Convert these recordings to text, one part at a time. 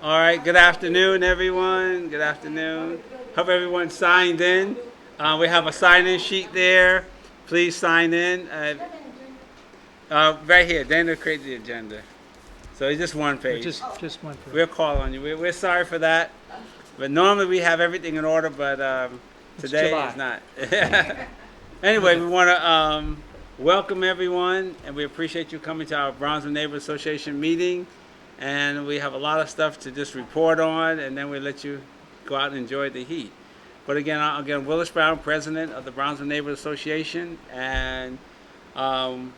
All right, good afternoon, everyone. Good afternoon. Hope everyone signed in. We have a sign-in sheet there. Please sign in. Right here, Dana created the agenda. So it's just one Or page. just one We'll page. call on you. We're sorry for that. But normally we have everything in order, but It's today July. is not. Anyway, we want to welcome everyone, and we appreciate you coming to our Bronzeville Neighborhood Association meeting. And we have a lot of stuff to just report on, and then we let you go out and enjoy the heat. But again, Willis Brown, president of the Bronzeville Neighborhood Association, and um,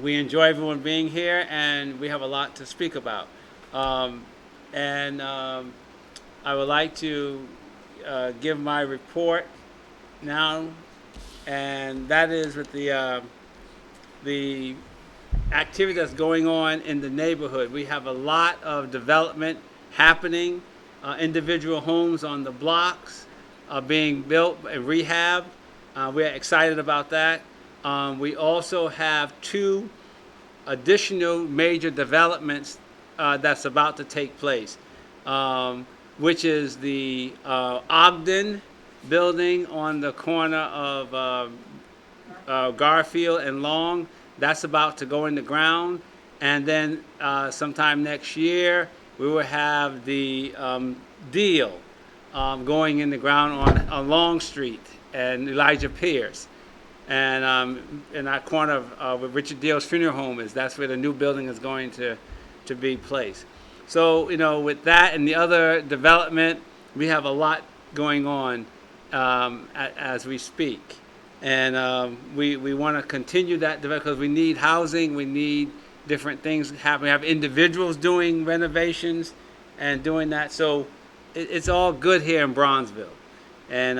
we enjoy everyone being here, and we have a lot to speak about. Um, and I would like to give my report now, and that is with the activity that's going on in the neighborhood. We have a lot of development happening. Individual homes on the blocks are being built and rehab. We're excited about that. We also have two additional major developments that's about to take place, which is the Ogden building on the corner of Garfield and Long. That's about to go in the ground. And then sometime next year, we will have the deal going in the ground on Long Street and Elijah Pierce. And in that corner of where Richard Deal's funeral home is, that's where the new building is going to be placed. So, with that and the other development, we have a lot going on as we speak. And we want to continue that development because we need housing, we need different things happen. We have individuals doing renovations and doing that. So it's all good here in Bronzeville. And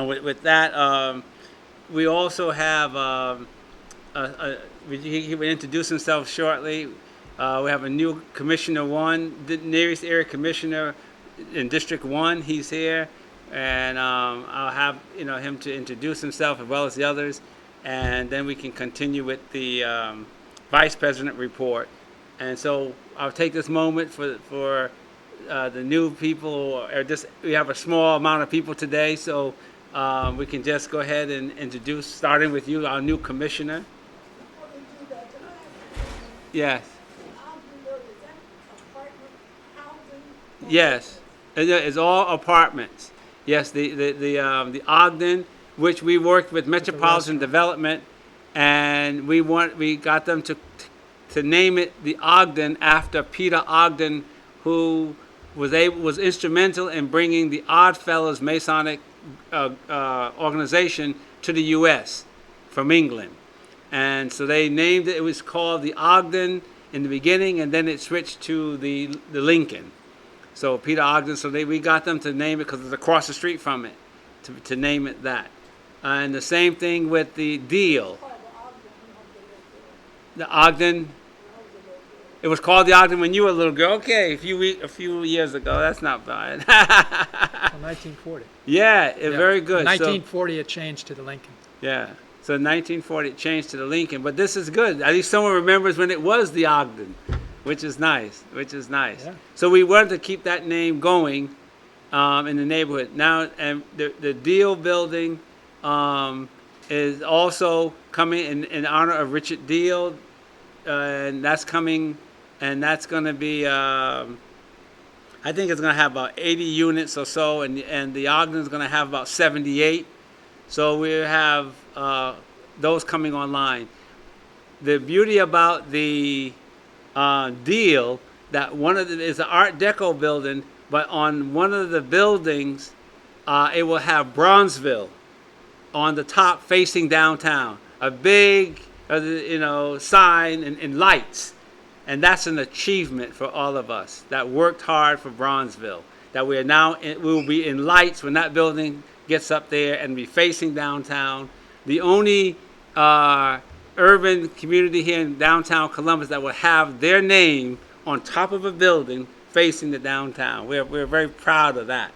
with that, we also have, he will introduce himself shortly. We have a new Commissioner 1, the nearest area commissioner in District 1, he's here. And I'll have him to introduce himself as well as the others. And then we can continue with the Vice President report. And so I'll take this moment for the new people, or just we have a small amount of people today, so we can just go ahead and introduce, starting with you, our new commissioner. Yes, yes, it's all apartments. Yes, the Ogden, which we worked with Metropolitan Development, and we got them to name it the Ogden after Peter Ogden, who was instrumental in bringing the Oddfellows Masonic organization to the U.S. from England. And so they named it. It was called the Ogden in the beginning, and then it switched to the Lincoln. So Peter Ogden. So we got them to name it because it's across the street from it, to name it that. And the same thing with the deal. The Ogden. It was called the Ogden when you were a little girl. Okay, a few years ago. That's not bad. 1940. Yeah, Yeah. very good. In 1940, it changed to the Lincoln. Yeah. So in 1940 it changed to the Lincoln, but this is good. At least someone remembers when it was the Ogden, which is nice. Yeah. So we wanted to keep that name going in the neighborhood. Now, and the Deal building is also coming in honor of Richard Deal, and that's coming, and that's going to be. I think it's going to have about 80 units or so, and the Ogden is going to have about 78. So we have those coming online. The beauty about the deal that one of is an Art Deco building, but on one of the buildings, it will have Bronzeville on the top facing downtown. A big, sign and lights. And that's an achievement for all of us that worked hard for Bronzeville. That we will be in lights when that building gets up there and be facing downtown. The only urban community here in downtown Columbus that will have their name on top of a building facing the downtown. We're very proud of that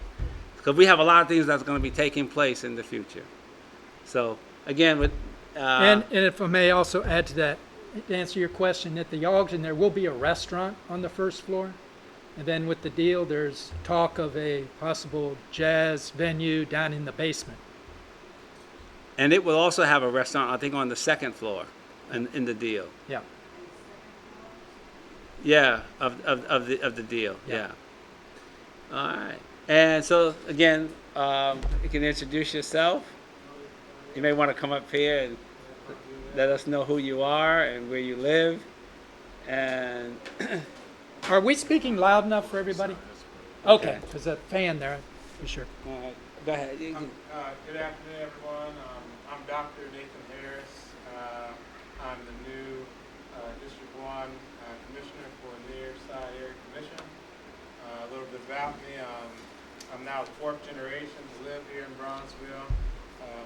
because we have a lot of things that's going to be taking place in the future. So again, with And if I may also add to that, to answer your question, at the Ogden, there will be a restaurant on the first floor. And then with the deal, there's talk of a possible jazz venue down in the basement. And it will also have a restaurant, I think, on the second floor in the deal. Yeah. Yeah, of the deal. Yeah. Yeah. All right. And so again, you can introduce yourself. You may want to come up here and let us know who you are and where you live. And Are we speaking loud enough for everybody? Okay, there's a fan there, for sure. go ahead. You can- Good afternoon, everyone. I'm Dr. Nathan Harris. I'm the new District 1 Commissioner for Near Side Area Commission. A little bit about me. I'm now the fourth generation to live here in Bronzeville.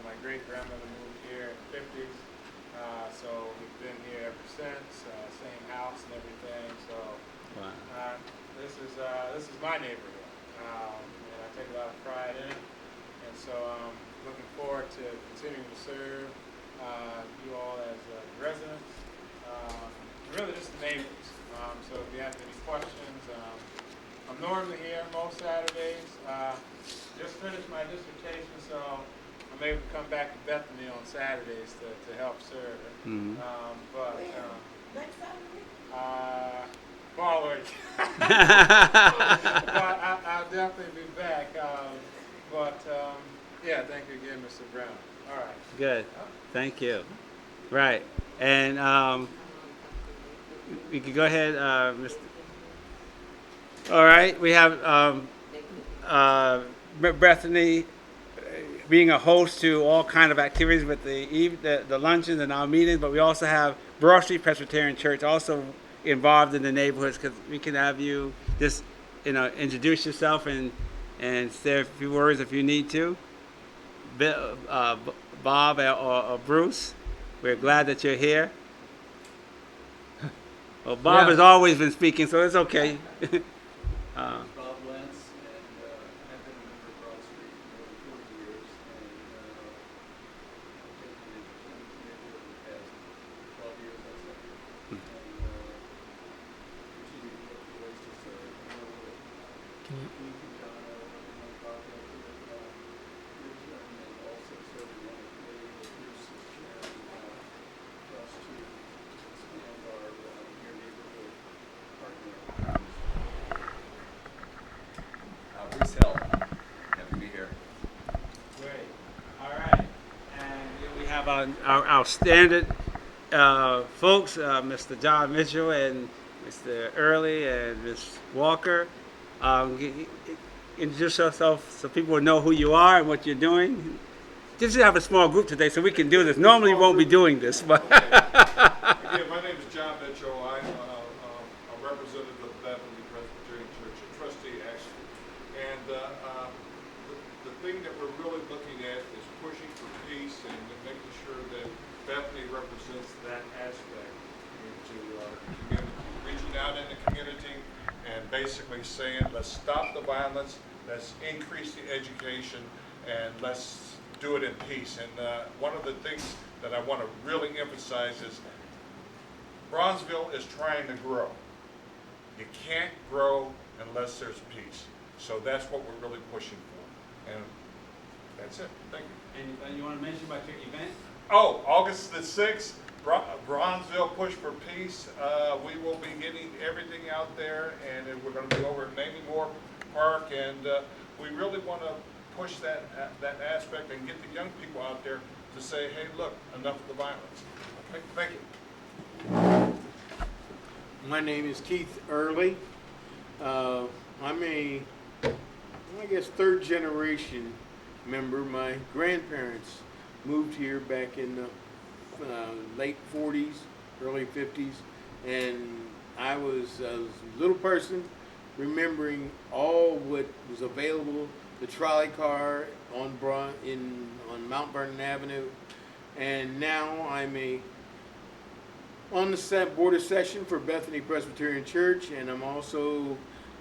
My great-grandmother moved here in the 50s, so we've been here ever since, same house and everything. So Wow. this is my neighborhood, and I take a lot of pride in it. And so I'm looking forward to continuing to serve you all as residents, really just the neighbors. So if you have any questions, I'm normally here most Saturdays. Just finished my dissertation, so I'm able to come back to Bethany on Saturdays to help serve. Mhm. Next Saturday? Forward. But I'll definitely be back. Yeah, thank you again, Mr. Brown. All right. Good. Thank you. Right. And we can go ahead, Mr. All right. We have Bethany being a host to all kind of activities with the luncheons and our meetings, but we also have Broad Street Presbyterian Church also involved in the neighborhoods, because we can have you just introduce yourself and say a few words if you need to. Bob or Bruce, we're glad that you're here. Well, Bob Yeah. has always been speaking, so it's okay. Bob Lentz, and I've been a member of Broad Street for over 40 years, and I've taken an interest in this neighborhood the past 12 years, I'd say, and continue to look for ways to serve. Can you, Keith and John are working on a project with Bruce, and also serving on a committee with Bruce as chairman, for us to expand our near neighborhood partner. Bruce Hill, happy to be here. Great. All right. And we have our standard folks, Mr. John Mitchell and Mr. Early and Ms. Walker. Introduce yourself so people will know who you are and what you're doing. Just have a small group today so we can do this. Normally we won't be doing this, but Again, my name is John Mitchell. I'm a representative of Bethany Presbyterian Church, a trustee actually. And the thing that we're really looking at is pushing for peace and making sure that Bethany represents that aspect into our community. Reaching out in the community and basically saying, let's stop the violence, let's increase the education, and let's do it in peace. And one of the things that I want to really emphasize is Bronzeville is trying to grow. You can't grow unless there's peace. So that's what we're really pushing for. And that's it. Thank you. And you want to mention about your event? Oh, August the 6th, Bronzeville Push for Peace. We will be getting everything out there, and we're going to be over at Mamie Moore Park, and we really want to push that aspect and get the young people out there to say, hey, look, enough of the violence. Okay, thank you. My name is Keith Early. I'm a, I guess, third generation member. My grandparents moved here back in the late 40s, early 50s, and I was a little person remembering all what was available, the trolley car on Mount Vernon Avenue, and now I'm on the board of session for Bethany Presbyterian Church, and I'm also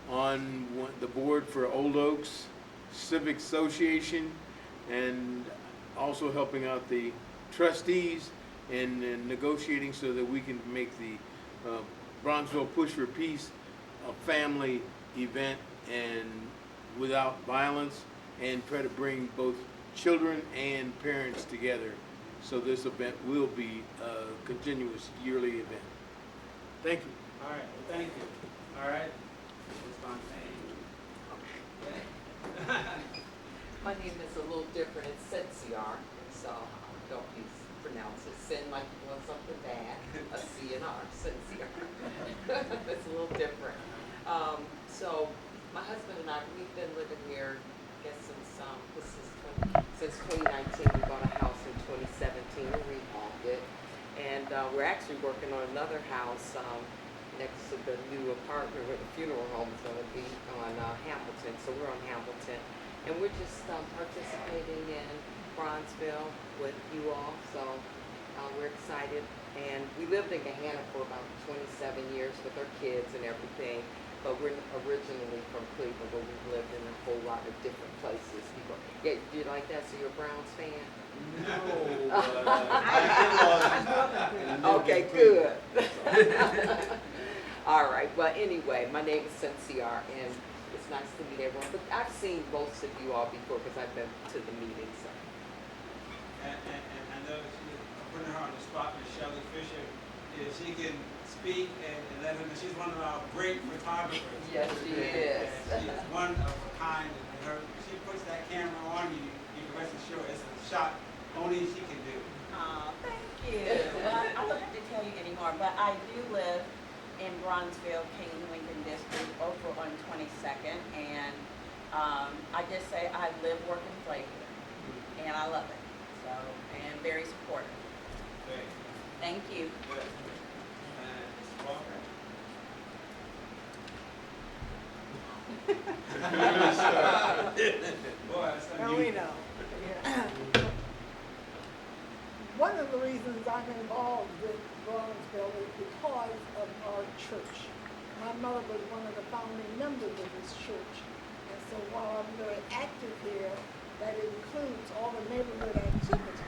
on the board for Old Oaks Civic Association, and also helping out the trustees and negotiating so that we can make the Bronzeville Push for Peace a family event and without violence, and try to bring both children and parents together. So this event will be a continuous yearly event. Thank you. All right, well, thank you. All right. My name is a little different. It's Sensiar, so don't mispronounce it. Sin like you want something bad. A C and R, Sensiar. It's a little different. So my husband and I, we've been living here, I guess since 2019. We bought a house in 2017 and rehabbed it, and we're actually working on another house next to the new apartment where the funeral home is going to be on Hamilton. So we're on Hamilton. And we're just participating in Bronzeville with you all, so we're excited. And we lived in Gahanna for about 27 years with our kids and everything, but we're originally from Cleveland, where we've lived in a whole lot of different places. People, yeah, you like that? So you're a Browns fan? No. Okay, good. All right, well, anyway, my name is Sensiar, and it's nice to meet everyone, but I've seen most of you all before because I've been to the meetings. So. And I know that putting her on the spot, Miss Shelley Fisher, is she can speak and let her know she's one of our great photographers. Yes, she is. And she is one of a kind. And she puts that camera on you, you can rest assured it's a shot only she can do. Thank you. Well, I don't have to tell you anymore, but I do live in Bronzeville, King Lincoln District, over on 22nd, and I just say I live, work, and play here, and I love it. So, and very supportive. Great. Thank you. Good. Mr. Walker? Boy, that's unusual. One of the reasons I'm involved with Bronzeville is because of our church. My mother was one of the founding members of this church. And so while I'm very active here, that includes all the neighborhood activities.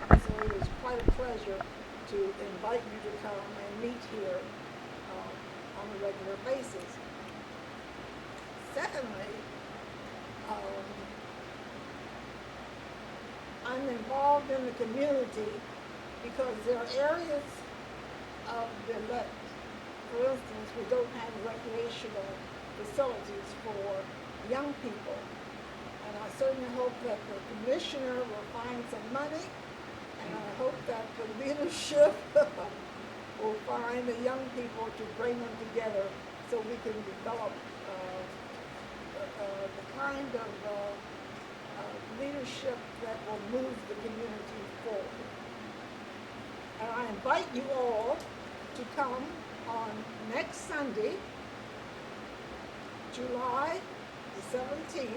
So it is quite a pleasure to invite you to come and meet here on a regular basis. Secondly, I'm involved in the community because there are areas of the left. For instance, we don't have recreational facilities for young people. And I certainly hope that the commissioner will find some money, and I hope that the leadership will find the young people to bring them together so we can develop the kind of leadership that will move the community forward. And I invite you all to come on next Sunday, July the 17th.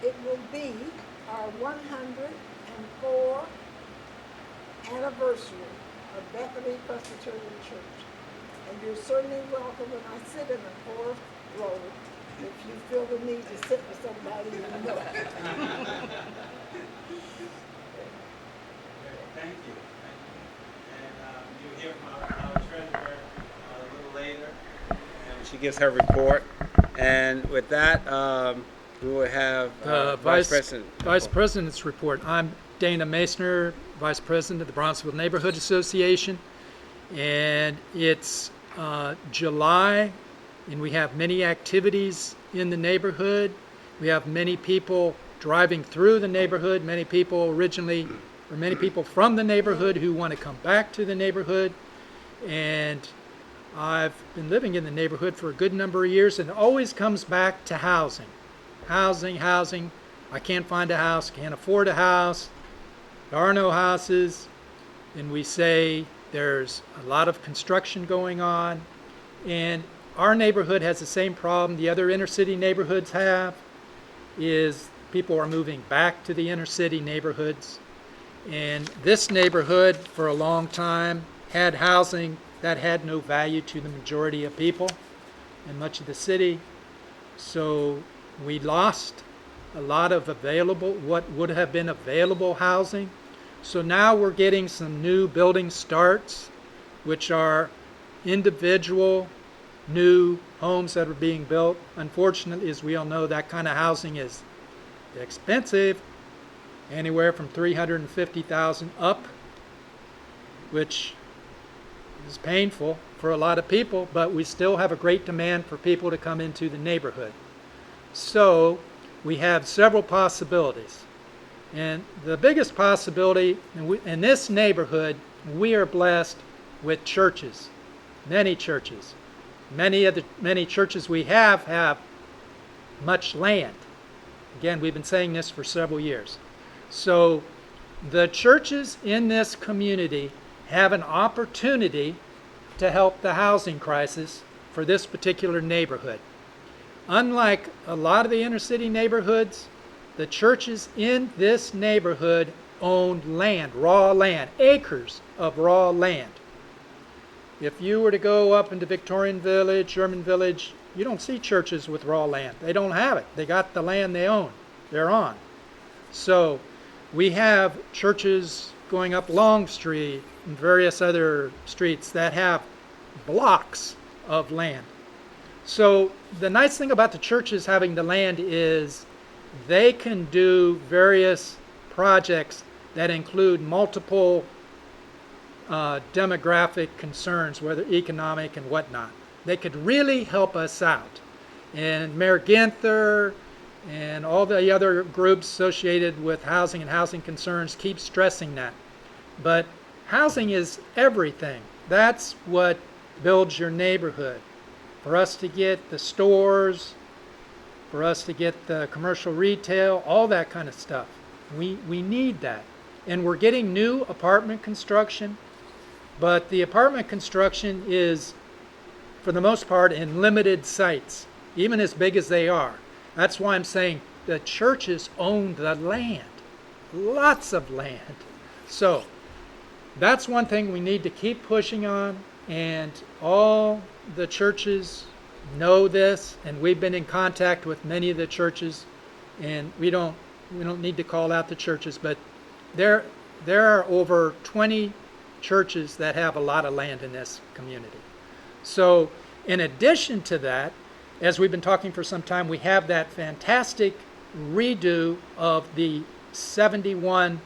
It will be our 104th anniversary of Bethany Presbyterian Church. And you're certainly welcome when I sit in the fourth row if you feel the need to sit with somebody you know. Thank you. And you'll hear from our treasurer a little later. And she gives her report. And with that, we will have Vice President. Vice President's report. I'm Dana Masner, Vice President of the Bronzeville Neighborhood Association. And it's July, and we have many activities in the neighborhood. We have many people driving through the neighborhood, many people from the neighborhood who want to come back to the neighborhood. And I've been living in the neighborhood for a good number of years, and it always comes back to housing. Housing. I can't find a house, can't afford a house. There are no houses. And we say there's a lot of construction going on. And our neighborhood has the same problem the other inner city neighborhoods have, is people are moving back to the inner city neighborhoods. And this neighborhood for a long time had housing that had no value to the majority of people in much of the city. So we lost a lot of what would have been available housing. So now we're getting some new building starts, which are individual new homes that are being built. Unfortunately, as we all know, that kind of housing is expensive, anywhere from 350,000 up, which is painful for a lot of people, but we still have a great demand for people to come into the neighborhood. So we have several possibilities. And the biggest possibility in this neighborhood, we are blessed with churches, many churches. Many churches we have much land. Again, we've been saying this for several years. So the churches in this community have an opportunity to help the housing crisis for this particular neighborhood. Unlike a lot of the inner city neighborhoods, the churches in this neighborhood owned land, raw land, acres of raw land. If you were to go up into Victorian Village, Sherman Village, you don't see churches with raw land. They don't have it. They got the land they own. They're on. So we have churches going up Long Street and various other streets that have blocks of land. So the nice thing about the churches having the land is they can do various projects that include multiple demographic concerns, whether economic and whatnot. They could really help us out. And Mayor Ginther and all the other groups associated with housing and housing concerns keep stressing that. But housing is everything. That's what builds your neighborhood. For us to get the stores, for us to get the commercial retail, all that kind of stuff. We need that. And we're getting new apartment construction, but the apartment construction is, for the most part, in limited sites, even as big as they are. That's why I'm saying the churches own the land, lots of land. So that's one thing we need to keep pushing on, and all the churches know this, and we've been in contact with many of the churches, and we don't need to call out the churches, but there are over 20 churches that have a lot of land in this community. So in addition to that, as we've been talking for some time, we have that fantastic redo of the 71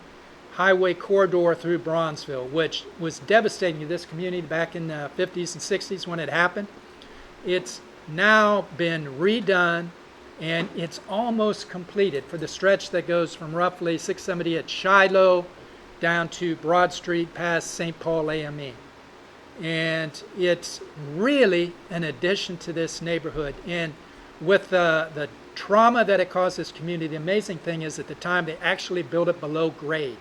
highway corridor through Bronzeville, which was devastating to this community back in the 50s and 60s when it happened. It's now been redone, and it's almost completed for the stretch that goes from roughly 670 at Shiloh down to Broad Street past St. Paul AME. And it's really an addition to this neighborhood. And with the trauma that it caused this community, the amazing thing is at the time they actually built it below grade.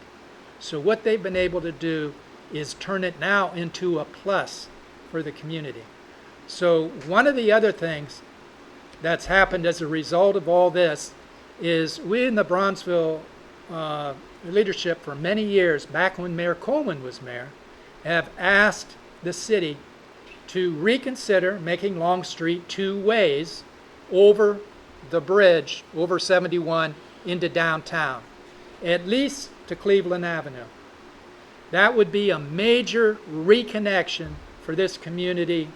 So what they've been able to do is turn it now into a plus for the community. So one of the other things that's happened as a result of all this is we in the Bronzeville leadership for many years, back when Mayor Coleman was mayor, have asked the city to reconsider making Long Street two ways over the bridge, over 71 into downtown, at least to Cleveland Avenue. That would be a major reconnection for this community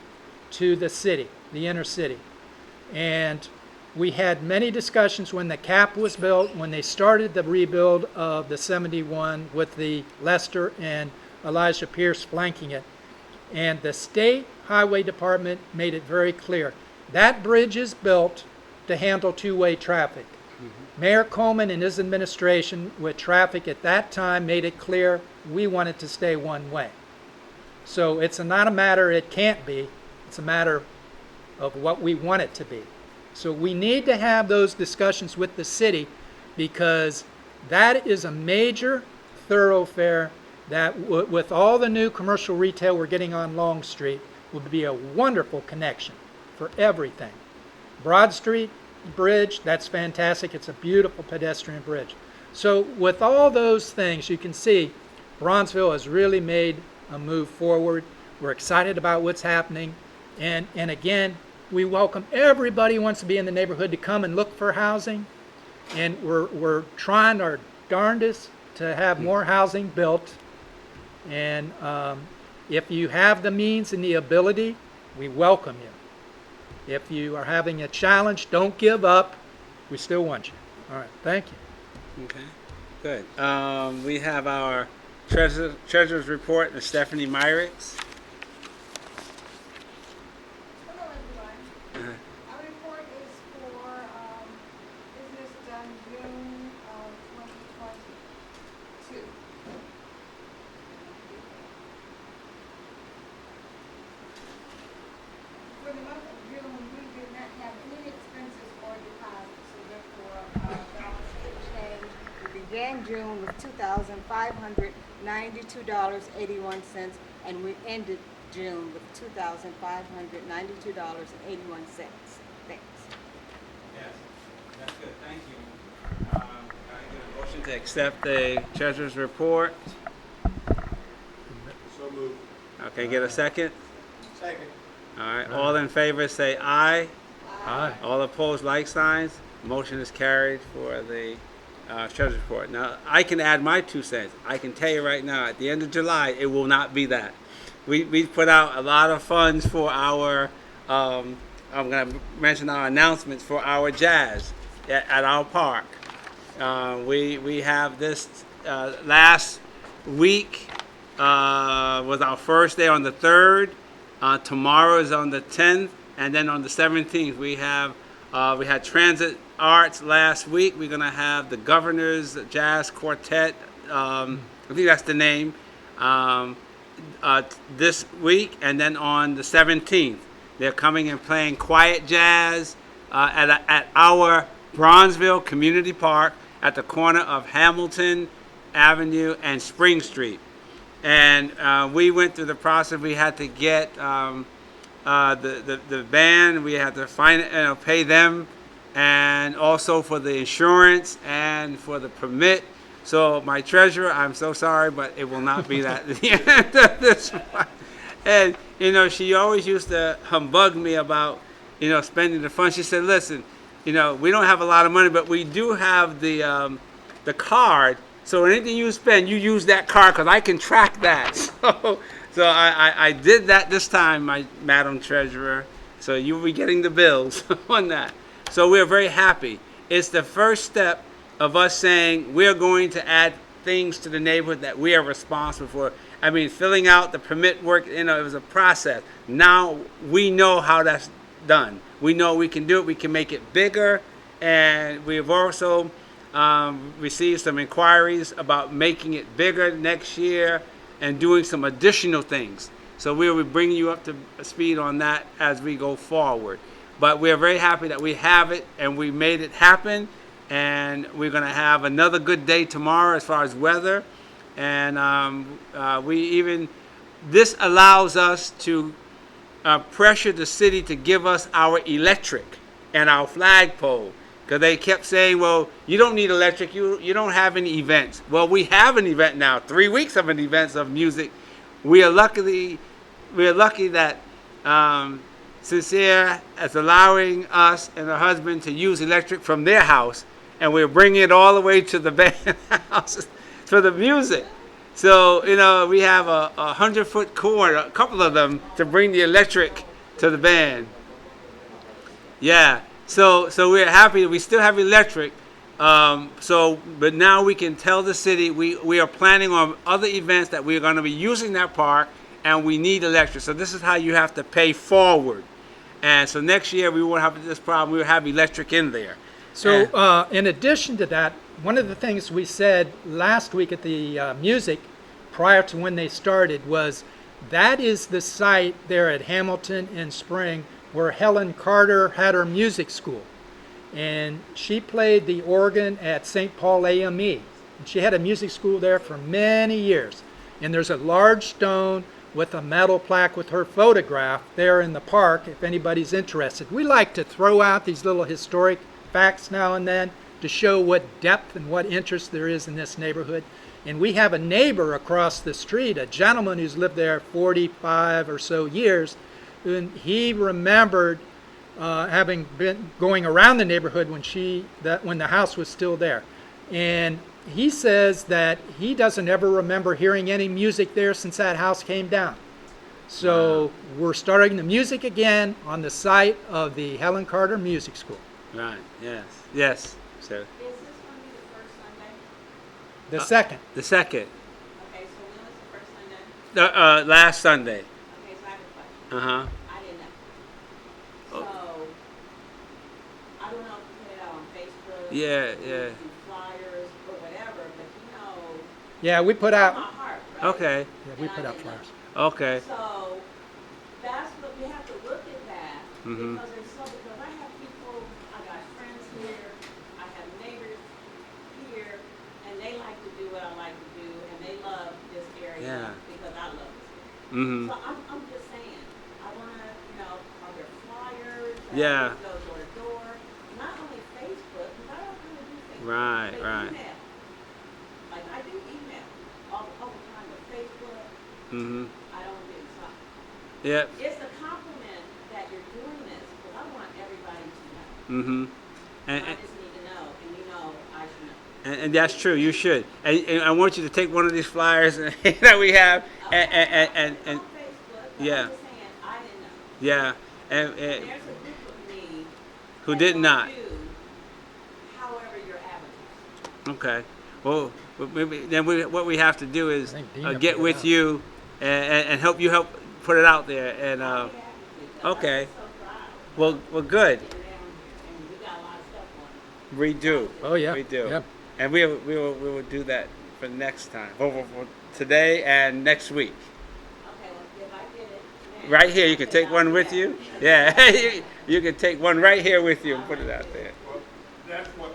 to the city, the inner city. And we had many discussions when the cap was built, when they started the rebuild of the 71 with the Lester and Elijah Pierce flanking it. And the state highway department made it very clear. That bridge is built to handle two-way traffic. Mayor Coleman and his administration with traffic at that time made it clear we want it to stay one way. So it's not a matter it can't be, it's a matter of what we want it to be. So we need to have those discussions with the city because that is a major thoroughfare that with all the new commercial retail we're getting on Long Street would be a wonderful connection for everything. Broad Street Bridge, that's fantastic. It's a beautiful pedestrian bridge. So with all those things, you can see Bronzeville has really made a move forward. We're excited about what's happening. And again, we welcome everybody who wants to be in the neighborhood to come and look for housing. And we're trying our darndest to have more housing built. And if you have the means and the ability, we welcome you. If you are having a challenge, don't give up. We still want you. All right, thank you. Okay, good. We have our treasurer's report, Ms. Stephanie Myricks. Hello, everyone. Uh-huh. Our report is for business done June of 2022. For the month of June, we did not have any expenses or deposits, so therefore our balance did change. We began June with $2,592.81, and we ended June with $2,592.81. Thanks. Yes, that's good, thank you. Can I get a motion to accept the treasurer's report? So moved. Okay, get a second? Second. All right, all in favor say aye. Aye. All opposed, like signs. Motion is carried for the treasurer's report. Now, I can add my 2 cents. I can tell you right now, at the end of July, it will not be that. We put out a lot of funds for our, I'm going to mention our announcements for our jazz at our park. We have this last week was our first day on the 3rd. Tomorrow is on the 10th, and then on the 17th we had Transit Arts last week. We're gonna have the Governor's Jazz Quartet. I think that's the name. This week, and then on the 17th, they're coming and playing quiet jazz at our Bronzeville Community Park at the corner of Hamilton Avenue and Spring Street. And we went through the process. We had to get the band. We had to pay them, and also for the insurance and for the permit. So my treasurer, I'm so sorry, but it will not be that at the end of this one. And she always used to humbug me about spending the funds. She said, "Listen, we don't have a lot of money, but we do have the card. So anything you spend, you use that card because I can track that." So I did that this time, my Madam Treasurer. So you will be getting the bills on that. So we're very happy. It's the first step of us saying we're going to add things to the neighborhood that we are responsible for. I mean, filling out the permit work, it was a process. Now we know how that's done. We know we can do it. We can make it bigger. And we've also received some inquiries about making it bigger next year and doing some additional things. So we will bring you up to speed on that as we go forward. But we're very happy that we have it and we made it happen. And we're going to have another good day tomorrow as far as weather. And this allows us to pressure the city to give us our electric and our flagpole. Because they kept saying, well, you don't need electric, you don't have any events. Well, we have an event now, 3 weeks of an event of music. We are lucky that Sincere is allowing us and her husband to use electric from their house, and we're bringing it all the way to the band house for the music. So, we have a 100-foot cord, a couple of them, to bring the electric to the band. Yeah. So we're happy that we still have electric. But now we can tell the city we are planning on other events that we're going to be using that park, and we need electric. So this is how you have to pay forward. And so next year we won't have this problem. We'll have electric in there. So in addition to that, one of the things we said last week at the music, prior to when they started, was that is the site there at Hamilton and Spring where Helen Carter had her music school. And she played the organ at St. Paul AME. And she had a music school there for many years. And there's a large stone with a metal plaque with her photograph there in the park if anybody's interested. We like to throw out these little historic facts now and then to show what depth and what interest there is in this neighborhood. And we have a neighbor across the street, a gentleman who's lived there 45 or so years, and he remembered having been going around the neighborhood when the house was still there. And he says that he doesn't ever remember hearing any music there since that house came down. So we're starting the music again on the site of the Helen Carter Music School. Right. Yes. Yes. So Is this going to be the first Sunday? The second. the second, Okay, so when was the first Sunday? last Sunday. Okay, so I have a question. Uh huh. I didn't know. Oh. So, I don't know if you put it out on Facebook. Yeah, or yeah. do flyers or whatever, but Yeah, we put my out. heart, right? Okay. Yeah, we And put I out didn't know. flyers. Okay. So, that's what, we have to look at that, Mhm. because I have people, I got friends here, I have neighbors here, and they like to do what I like to do, and they love this area Yeah. because I love this area. Mhm. So I'm just saying, I wanna, are there flyers? Yeah. That go door to door? Not only Facebook, because I don't really do Facebook. Right, but right. email. Like I do email all the time, but Facebook, Mhm. I don't do. So Yep. it's a compliment that you're doing this, because I want everybody to know. Mhm. I And, just need to know, and I should know. and that's true. You should. And I want you to take one of these flyers that we have and It's on Facebook, but yeah. I'm just saying, I didn't know. Yeah. And there's a group of me Who that did will not. do however you're advertising. Okay. Well, maybe then what we have to do is I think Dina get put it with out. you and help you help put it out there. And I'll be happy to, 'cause okay. I'm just so proud. Well, good. Getting down here, and we got a lot of stuff going on. We do. Oh, yeah. We do. Yep. And we will do that for next time. For today and next week. Okay, well, if I get it now, Right here, you can okay, take I'll one do with that. you. Yeah, you can take one right here with you and put it out there. Well, that's one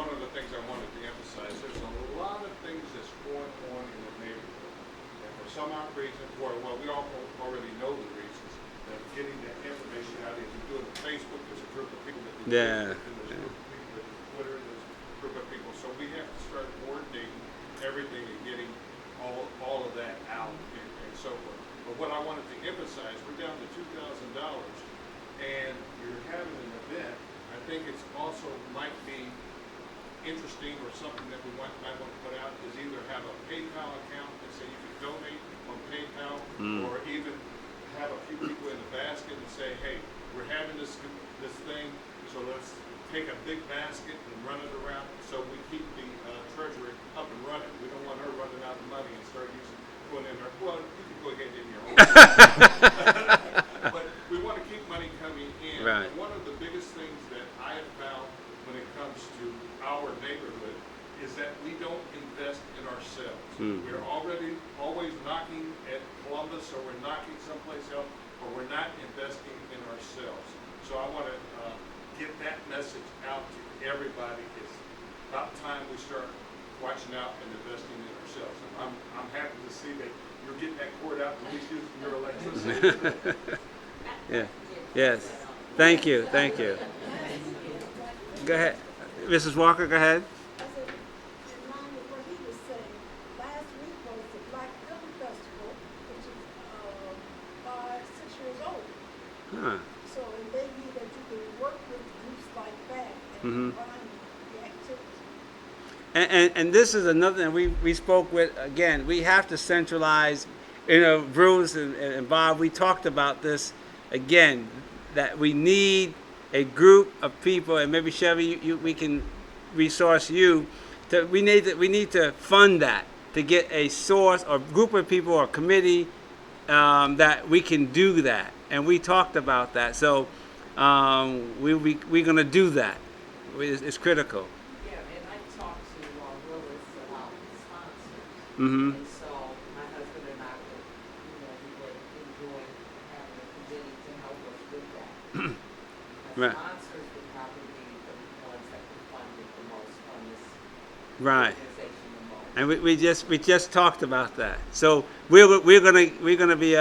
of the things I wanted to emphasize. There's a lot of things that's going on in the neighborhood. And for some odd reason, well, we all already know the reasons, that getting that information out, if you do it on Facebook, there's a group of people that do Yeah. it, and there's a group of people that do Twitter, there's a group of people. So we have to start coordinating everything and getting all of that out and so forth. But what I wanted to emphasize, we're down to $2,000 and you're having an event. I think it's also might be interesting or something that we might want to put out is either have a PayPal account that say you can donate on PayPal or even have a few people in the basket and say, hey, we're having this thing, so let's take a big basket and run it around so we keep the treasury up and running. We don't want her running out of money and start putting in her, well, you can go ahead and in your own. But we want to keep money coming in. Right. And one of the biggest things that I have found when it comes to our neighborhood is that we don't invest in ourselves. We're always knocking at Columbus, or we're knocking someplace else, or we're not investing in ourselves. So I want to get that message out to everybody. It's about time we start watching out and investing in ourselves. And I'm happy to see that you're getting that cord out and at least using your electricity. Yeah. Yes. Thank you. Thank you. Go ahead, Mrs. Walker. Go ahead. I said, in line with what he was saying, last week was the Black Film Festival, which is 5, 6 years old. Huh. So it may be that you can work with groups like that and combine the activities. And this is another thing we spoke with again. We have to centralize. Bruce and Bob. We talked about this again. That we need a group of people, and maybe Chevy, we can resource you. We need to fund that to get a source or group of people or committee that we can do that. And we talked about that. So we're going to do that. It's critical. Yeah, and I talked to Willis about sponsors. Mm-hmm. And so my husband and I would, we would enjoy having a committee to help us with that. Right. Sponsors would probably be the ones that could fund it the most on this Right. organization the most. And we just talked about that. So we're gonna be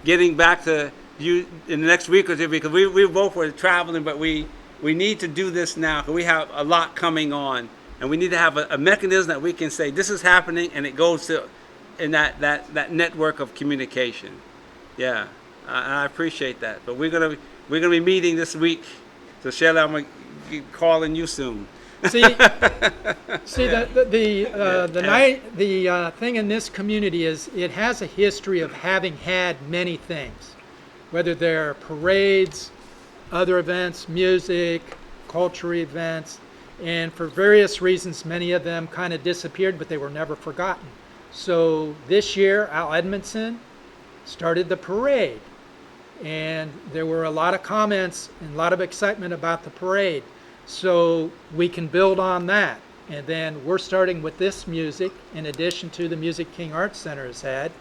getting back to you in the next week or two, because we both were traveling, but we need to do this now because we have a lot coming on, and we need to have a mechanism that we can say this is happening, and it goes to in that network of communication. Yeah, I appreciate that. But we're gonna be meeting this week. So Shelley, I'm gonna be calling you soon. See, the thing in this community is it has a history of having had many things, whether they're parades, other events, music, culture events, and for various reasons, many of them kind of disappeared, but they were never forgotten. So this year, Al Edmondson started the parade, and there were a lot of comments and a lot of excitement about the parade. So we can build on that. And then we're starting with this music in addition to the Music King Arts Center has had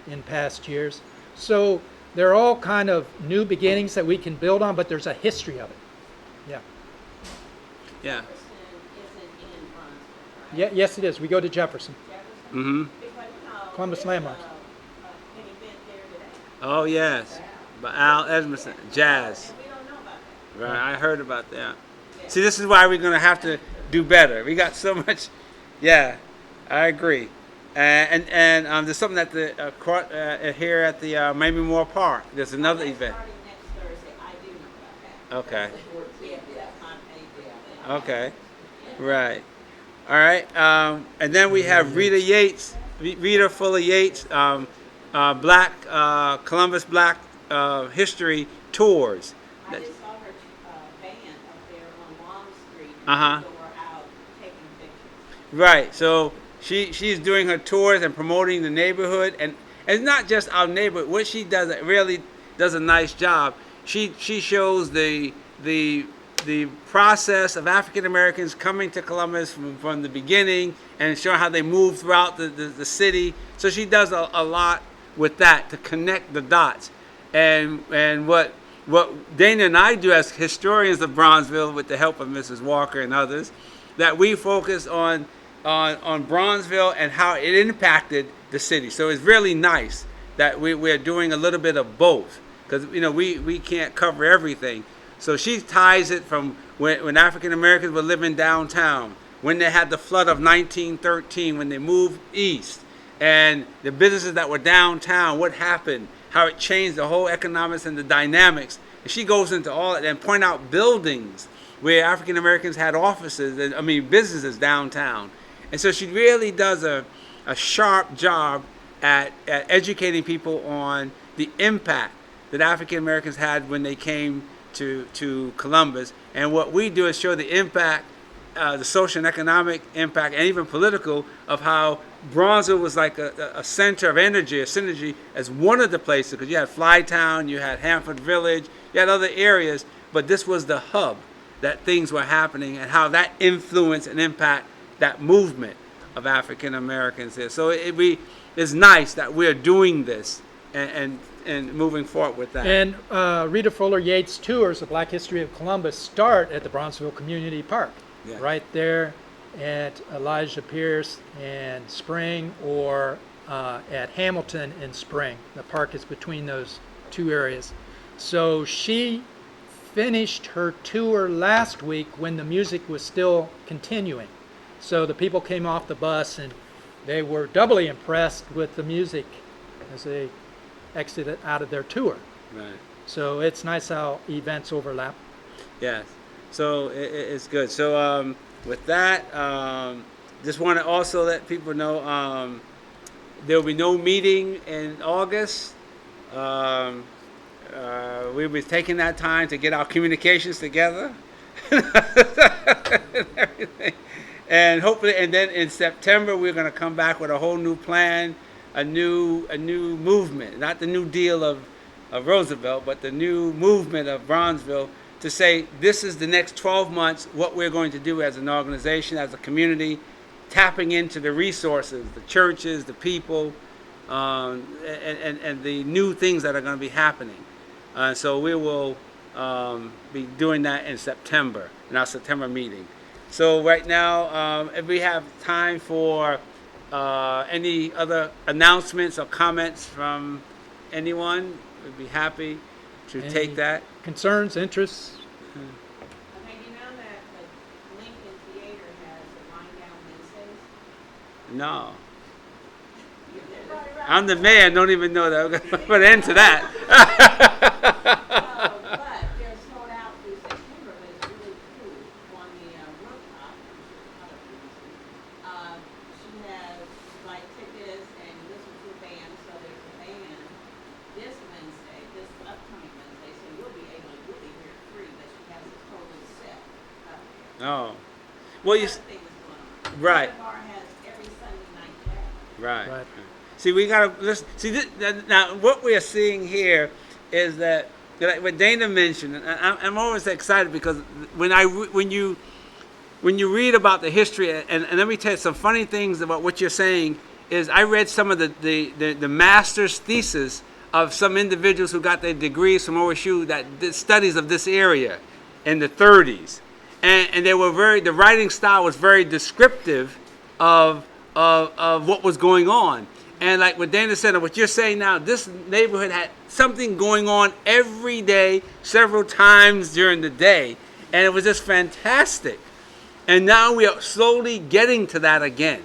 in past years. So they're all kind of new beginnings that we can build on, but there's a history of it. Yeah. Yeah. Jefferson isn't in Brunswick, right? Yeah, yes, it is. We go to Jefferson. Jefferson? Mm-hmm. Because, you know, Columbus there's Landmarks. An event there today. Oh, yes. By Al Edmondson, jazz. And we don't know about that. Right, I heard about that. See, this is why we're going to have to do better. We got so much. Yeah, I agree. And there's something at the here at the Mamie Moore Park. There's another That's event. starting next Thursday. I do know about that. Okay. Yeah, That's on April. Okay. Right. All right. And then we have Rita Fuller Yates, Black Columbus Black History Tours. I just saw her band up there on Long Street. Uh-huh. People were out taking pictures. Right. So she's doing her tours and promoting the neighborhood, and it's not just our neighborhood. What she does, it really does a nice job. She shows the process of African Americans coming to Columbus from the beginning and showing how they move throughout the city. So she does a lot with that to connect the dots. And what Dana and I do as historians of Bronzeville, with the help of Mrs. Walker and others, that we focus on Bronzeville and how it impacted the city. So it's really nice that we're doing a little bit of both, because we can't cover everything. So she ties it from when African Americans were living downtown, when they had the flood of 1913, when they moved east, and the businesses that were downtown, what happened, how it changed the whole economics and the dynamics. And she goes into all that and point out buildings where African Americans had offices, businesses downtown. And so she really does a sharp job at educating people on the impact that African Americans had when they came to Columbus. And what we do is show the impact, the social and economic impact, and even political, of how Bronzeville was like a center of energy, a synergy, as one of the places, because you had Flytown, you had Hanford Village, you had other areas, but this was the hub that things were happening, and how that influenced and impact that movement of African Americans here. So it's nice that we're doing this and moving forward with that. And Rita Fuller Yates tours, the Black History of Columbus, start at the Bronzeville Community Park, Yeah. right there at Elijah Pierce and Spring, or at Hamilton and Spring. The park is between those two areas. So she finished her tour last week when the music was still continuing. So the people came off the bus and they were doubly impressed with the music as they exited out of their tour. Right. So it's nice how events overlap. Yes. So it's good. So with that, just want to also let people know there will be no meeting in August. We'll be taking that time to get our communications together and everything. And hopefully, and then in September, we're going to come back with a whole new plan, a new movement, not the New Deal of Roosevelt, but the new movement of Bronzeville, to say this is the next 12 months, what we're going to do as an organization, as a community, tapping into the resources, the churches, the people, and the new things that are going to be happening. So we will be doing that in September, in our September meeting. So right now, if we have time for any other announcements or comments from anyone, we'd be happy to Any take that. Concerns, interests? Okay, you know that the Lincoln Theater has a wind down Wednesdays? No. I'm the mayor, don't even know that. We're going to put an end to that. But they're sold out through September, but it's really cool on the rooftop. Oh, well, you, Other thing was going on. right. The bar has every Sunday night jazz. Right. Right. See, we gotta listen. See, now what we are seeing here is that, like what Dana mentioned, and I'm always excited because when you read about the history, and let me tell you some funny things about what you're saying, is I read some of the master's thesis of some individuals who got their degrees from OSU that did studies of this area in the 30s. And they were the writing style was very descriptive of what was going on. And like what Dana said, and what you're saying now, this neighborhood had something going on every day, several times during the day. And it was just fantastic. And now we are slowly getting to that again.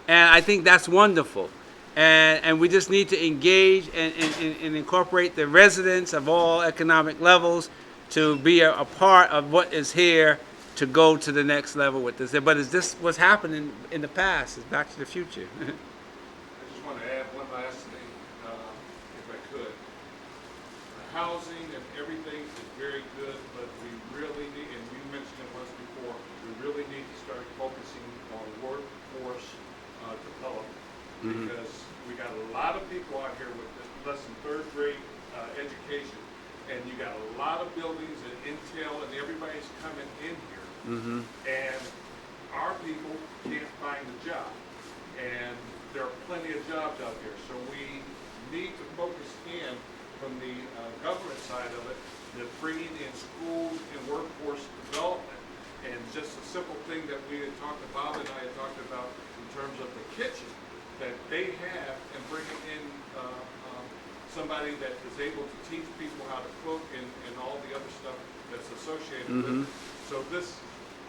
And I think that's wonderful. And we just need to engage and incorporate the residents of all economic levels to be a part of what is here to go to the next level with this. But is this what's happening in the past? It's Back to the Future. I just want to add one last thing, if I could. The housing and everything is very good, but we really need, and you mentioned it once before, we really need to start focusing on workforce development. Because we got a lot of people out here with less than third grade education, and you got a lot of buildings and Intel, and everybody's coming in here. And our people can't find a job. And there are plenty of jobs out there. So we need to focus in from the government side of it, to bringing in schools and workforce development. And just a simple thing that we had talked about, and I had talked about in terms of the kitchen, that they have, and bringing in somebody that is able to teach people how to cook and all the other stuff that's associated with it. So this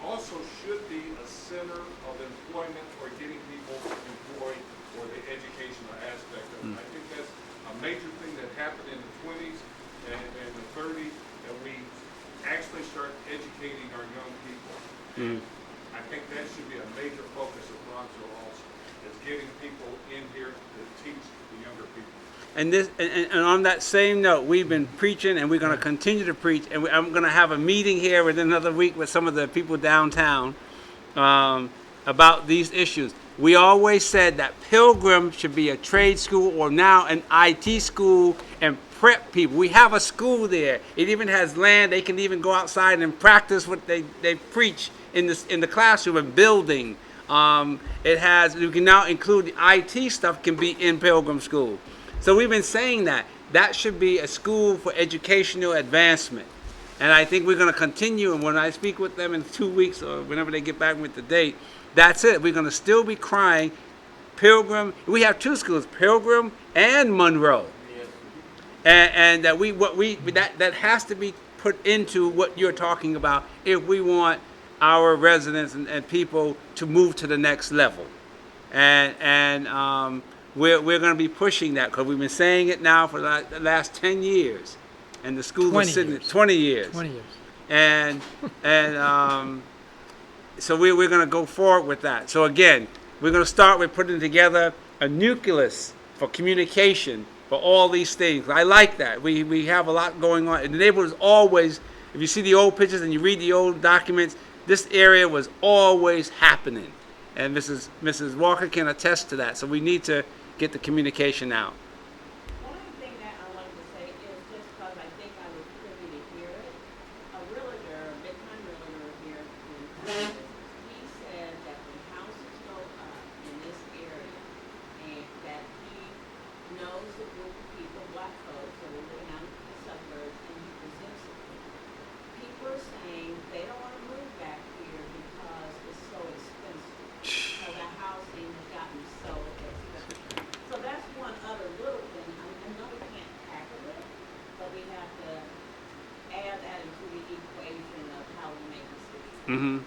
also should be a center of employment or getting people employed or the educational aspect of it. I think that's a major thing that happened in the 20s and the 30s, that we actually start educating our young people. And I think that should be a major focus of Bronzeville also, is getting people in here to teach the younger people. And this, and on that same note, we've been preaching, and we're going to continue to preach. And I'm going to have a meeting here within another week with some of the people downtown about these issues. We always said that Pilgrim should be a trade school, or now an IT school, and prep people. We have a school there. It even has land. They can even go outside and practice what they preach in the classroom and building. It has. You can now include the IT stuff can be in Pilgrim School. So we've been saying that should be a school for educational advancement. And I think we're going to continue, and when I speak with them in 2 weeks or whenever they get back with the date, that's it. We're going to still be crying Pilgrim. We have two schools, Pilgrim and Monroe. And that that has to be put into what you're talking about if we want our residents and people to move to the next level. We're going to be pushing that because we've been saying it now for the last 10 years. And the school was 20 sitting years. at 20 years. 20 years. And so we're going to go forward with that. So again, we're going to start with putting together a nucleus for communication for all these things. I like that. We have a lot going on. And the neighborhood is always, if you see the old pictures and you read the old documents, this area was always happening. And Mrs. Walker can attest to that. So we need to get the communication out. One thing that I wanted to say is just because I think I was privy to hear it, a realtor, a big-time realtor here in Texas, he said that when houses go up in this area, and that he knows the group of people, black folks, that are living out in the suburbs, and he presents it to them. People are saying they don't want to move back here because it's so expensive. So the housing has gotten so expensive. So that's one other little thing. I know we can't tackle it, but we have to add that into the equation of how we make decisions.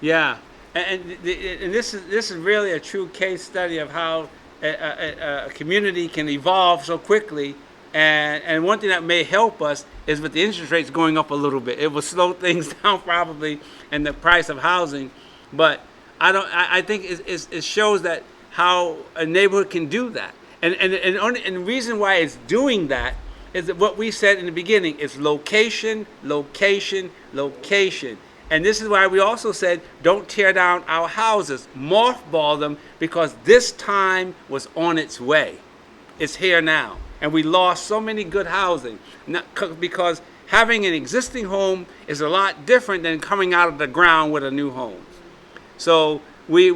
Yeah, and this is really a true case study of how a community can evolve so quickly. And one thing that may help us is with the interest rates going up a little bit. It will slow things down probably in the price of housing, but I think it shows that how a neighborhood can do that. And the reason why it's doing that is that what we said in the beginning is location, location, location. And this is why we also said, don't tear down our houses, mothball them, because this time was on its way. It's here now. And we lost so many good housing because having an existing home is a lot different than coming out of the ground with a new home. So we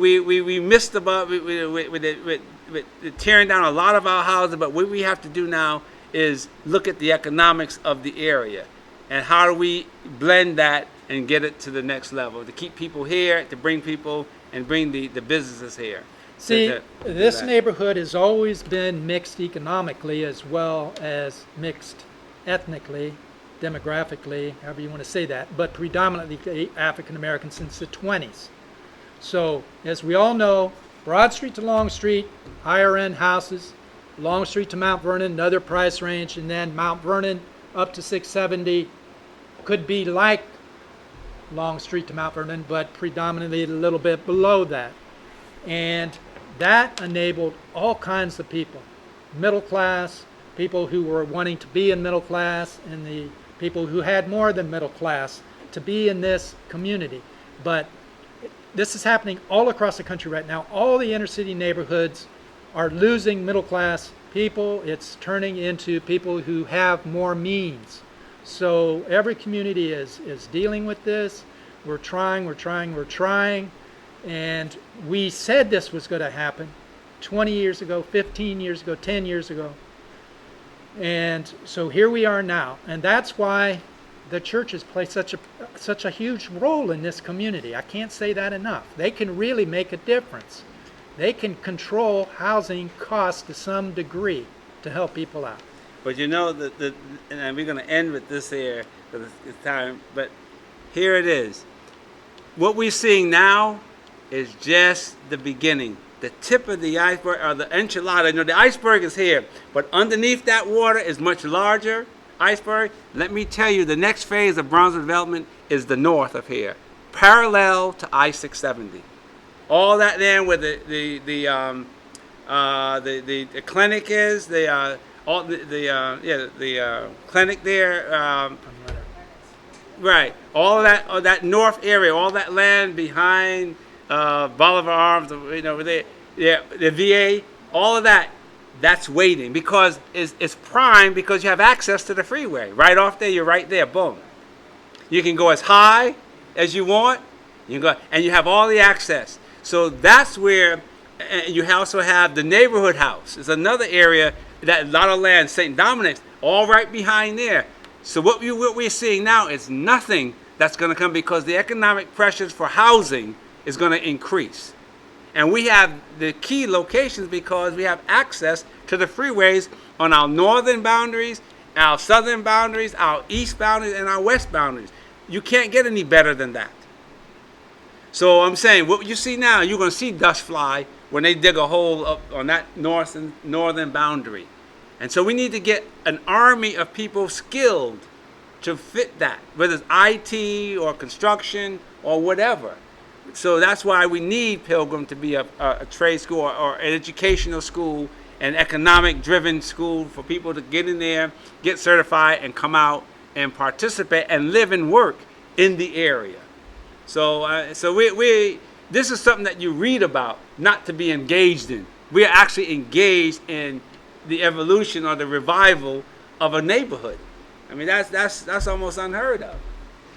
missed the boat with tearing down a lot of our houses, but what we have to do now is look at the economics of the area and how do we blend that and get it to the next level, to keep people here, to bring people and bring the businesses here. See, this neighborhood has always been mixed economically as well as mixed ethnically, demographically, however you want to say that, but predominantly African American since the 20s. So, as we all know, Broad Street to Long Street, higher end houses, Long Street to Mount Vernon, another price range, and then Mount Vernon up to 670 could be like Long Street to Mount Vernon, but predominantly a little bit below that. And that enabled all kinds of people, middle class, people who were wanting to be in middle class, and the people who had more than middle class to be in this community. But this is happening all across the country right now. All the inner city neighborhoods are losing middle class people. It's turning into people who have more means. So every community is dealing with this. We're trying. And we said this was going to happen 20 years ago, 15 years ago, 10 years ago. And so here we are now. And that's why the churches play such a huge role in this community. I can't say that enough. They can really make a difference. They can control housing costs to some degree to help people out. But you know, and we're going to end with this here because it's time, but here it is. What we're seeing now is just the beginning. The tip of the iceberg, or the enchilada. You know, the iceberg is here, but underneath that water is much larger iceberg. Let me tell you, the next phase of Bronzeville development is the north of here, parallel to I-670. All that there where the clinic is, the clinic there. Right, all of that north area, all that land behind Bolivar Arms, you know, the VA, all of that, that's waiting because it's prime because you have access to the freeway. Right off there, you're right there, boom. You can go as high as you want, you can go, and you have all the access. So that's where, and you also have the neighborhood house. It's another area, that a lot of land, St. Dominic's, all right behind there. So what we're seeing now is nothing that's going to come because the economic pressures for housing is going to increase. And we have the key locations because we have access to the freeways on our northern boundaries, our southern boundaries, our east boundaries, and our west boundaries. You can't get any better than that. So I'm saying, what you see now, you're going to see dust fly when they dig a hole up on that northern boundary. And so we need to get an army of people skilled to fit that, whether it's IT or construction or whatever. So that's why we need Pilgrim to be a trade school or an educational school, an economic-driven school for people to get in there, get certified, and come out and participate and live and work in the area. So this is something that you read about, not to be engaged in. We are actually engaged in the evolution or the revival of a neighborhood. I mean, that's almost unheard of.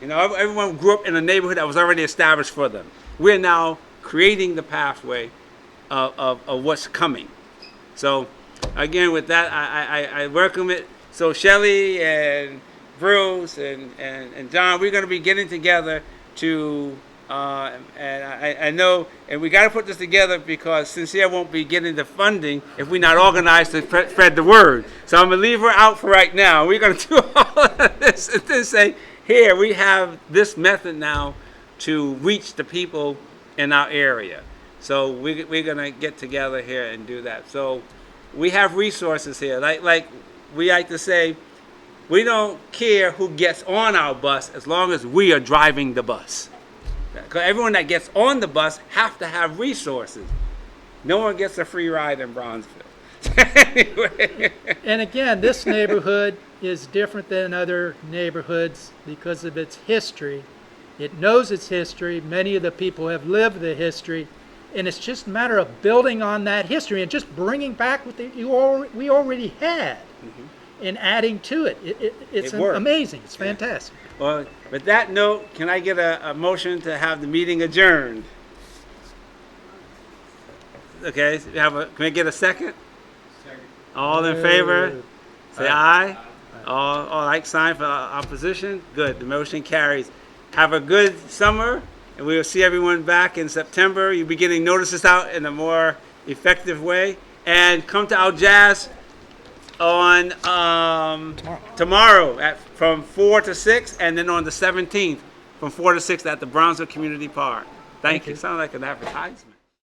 You know, everyone grew up in a neighborhood that was already established for them. We're now creating the pathway of what's coming. So, again, with that, I welcome it. So, Shelley and Bruce and John, we're going to be getting together to, and I know, and we got to put this together because Sincere won't be getting the funding if we're not organized to spread the word. So I'm going to leave her out for right now. We're going to do all of this and then say, here, we have this method now to reach the people in our area. So we're going to get together here and do that. So we have resources here. Like we like to say, we don't care who gets on our bus as long as we are driving the bus. Because everyone that gets on the bus have to have resources. No one gets a free ride in Bronzeville. Anyway. And again, this neighborhood is different than other neighborhoods because of its history It knows its history. Many of the people have lived the history. And it's just a matter of building on that history and just bringing back what we already had and adding to it. It's It worked. amazing. It's fantastic. Well, with that note, can I get a motion to have the meeting adjourned? Okay, so can I get a second? Second. All in favor? Say aye. All like sign for opposition? Good, the motion carries. Have a good summer, and we will see everyone back in September. You'll be getting notices out in a more effective way. And come to our jazz on tomorrow from 4 to 6, and then on the 17th from 4 to 6 at the Brownsville Community Park. Thank you. Sounds like an advertisement.